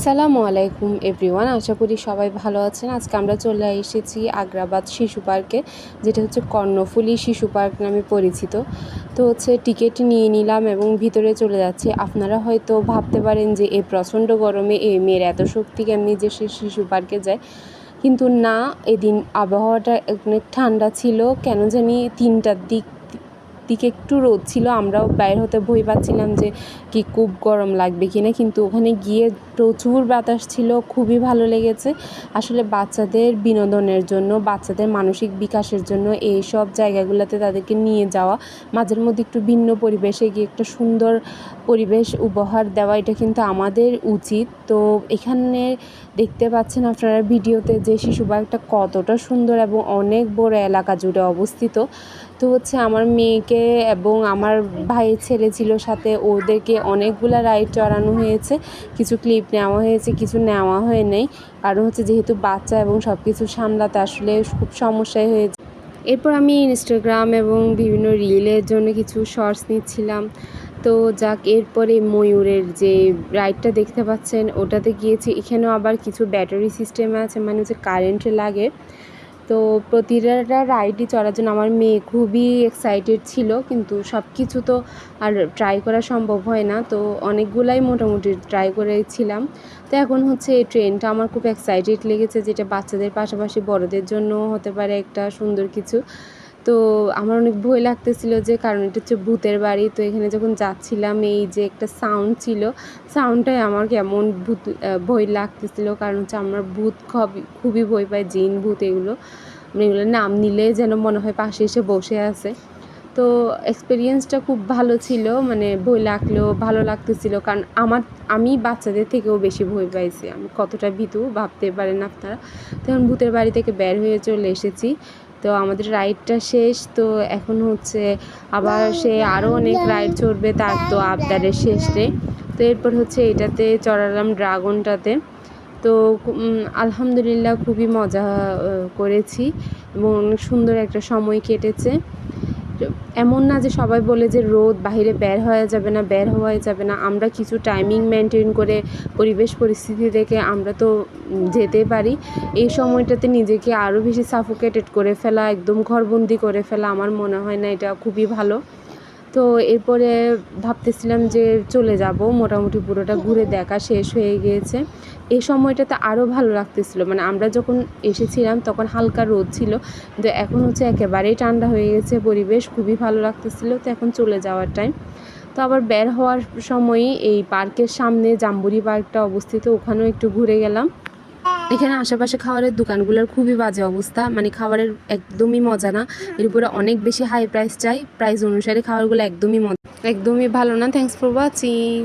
আসসালামু আলাইকুম এভরিওয়ান, আশা করি সবাই ভালো আছেন। আজকে আমরা চলে এসেছি আগ্রাবাদ শিশু পার্কে, যেটা হচ্ছে কর্ণফুলী শিশু পার্ক নামে পরিচিত। তো টিকিট নিয়ে নিলাম এবং ভিতরে চলে যাচ্ছি। আপনারা হয়তো ভাবতে পারেন যে এই প্রচণ্ড গরমে এই মেয়ের এত শক্তি কেমনি যে সে শিশু পার্কে যায়, কিন্তু না, এদিন আবহাওয়াটা অনেক ঠান্ডা ছিল। কেন জানি 3টার দিকে একটু রোদ ছিল, আমরাও বাইরে হতে ভয় পাচ্ছিলাম যে কি খুব গরম লাগবে কিনা, কিন্তু ওখানে গিয়ে প্রচুর বাতাস ছিল, খুবই ভালো লেগেছে। আসলে বাচ্চাদের বিনোদনের জন্য, বাচ্চাদের মানসিক বিকাশের জন্য এই সব জায়গাগুলোতে তাদেরকে নিয়ে যাওয়া, মাঝের মধ্যে একটু ভিন্ন পরিবেশে গিয়ে একটা সুন্দর পরিবেশ উপহার দেওয়া, এটা কিন্তু আমাদের উচিত। তো এখানে দেখতে পাচ্ছেন আপনারা ভিডিওতে যে শিশু পার্কটা কতটা সুন্দর এবং অনেক বড় এলাকা জুড়ে অবস্থিত। তো আমার মেয়েকে এবং আমার ভাইয়ের ছেলে ছিল সাথে, ওদেরকে অনেকগুলো রাইড চড়ানো হয়েছে। কিছু ক্লিপ নেওয়া হয়েছে, কিছু নেওয়া হয় নাই, কারণ যেহেতু বাচ্চা এবং সব কিছু সামলাতে আসলে খুব সমস্যাই হয়েছে। এরপর আমি ইনস্টাগ্রাম এবং বিভিন্ন রিলের জন্য কিছু শর্টস নিচ্ছিলাম। তো যাক, এরপরে ময়ূরের যে রাইডটা দেখতে পাচ্ছেন ওটাতে গিয়েছি। এখানেও আবার কিছু ব্যাটারি সিস্টেম আছে, মানে কারেন্ট লাগে। তো প্রতিটা রাইডই চড়ার জন্য আমার মেয়ে খুবই এক্সাইটেড ছিল, কিন্তু সব কিছু তো আর ট্রাই করা সম্ভব হয় না। তো অনেকগুলাই মোটামুটি ট্রাই করেছিলাম। তো এখন এই ট্রেনটা আমার খুব এক্সাইটেড লেগেছে, যেটা বাচ্চাদের পাশাপাশি বড়দের জন্য হতে পারে একটা সুন্দর কিছু। তো আমার অনেক ভয় লাগতেছিল, যে কারণ এটা ভূতের বাড়ি। তো এখানে যখন যাচ্ছিলাম, এই যে একটা সাউন্ড ছিল, সাউন্ডটাই আমার কেমন ভয় লাগতেছিল, কারণ আমার ভূত খুবই ভয় পায়, জিন ভূত এগুলো নাম নিলে যেন মনে হয় পাশে এসে বসে আছে। তো এক্সপিরিয়েন্সটা খুব ভালো ছিল, মানে ভয় লাগলেও ভালো লাগতেছিল, কারণ আমি বাচ্চাদের থেকেও বেশি ভয় পাইছি। আমি কতটা ভীতু ভাবতে পারেন আপনারা। তখন ভূতের বাড়ি থেকে বের হয়ে চলে এসেছি। তো আমাদের রাইডটা শেষ। তো এখন আবার সে আরও অনেক রাইড চড়বে, তার তো আবদারের শেষ নেই। তো এরপর এটাতে চড়ালাম, ড্রাগনটাতে। তো আলহামদুলিল্লাহ খুবই মজা করেছি এবং অনেক সুন্দর একটা সময় কেটেছে। এমন না যে সবাই বলে যে রোদ, বাহিরে বের হওয়া যাবে না। আমরা কিছু টাইমিং মেনটেন করে, পরিবেশ পরিস্থিতি দেখে আমরা তো যেতে পারি। এই সময়টাতে নিজেকে আরও বেশি সাফোকেটেড করে ফেলা, একদম ঘরবন্দি করে ফেলা, আমার মনে হয় না এটা খুবই ভালো। তো এরপরে ভাবতেছিলাম যে চলে যাব, মোটামুটি পুরোটা ঘুরে দেখা শেষ হয়ে গিয়েছে। এই সময়টাতে আরও ভালো লাগতেছিল, মানে আমরা যখন এসেছিলাম তখন হালকা রোদ ছিল, কিন্তু এখন একেবারেই ঠান্ডা হয়ে গেছে পরিবেশ, খুবই ভালো লাগতেছিল। তো এখন চলে যাওয়ার টাইম। তো আবার বের হওয়ার সময়ই এই পার্কের সামনে জাম্বুরি পার্কটা অবস্থিত, ওখানেও একটু ঘুরে গেলাম। এখানে আশেপাশে খাবারের দোকানগুলোর খুবই বাজে অবস্থা, মানে খাবারের একদমই মজা না। এর উপরে অনেক বেশি হাই প্রাইস চাই, প্রাইস অনুসারে খাবারগুলো একদমই ভালো না। Thanks for watching.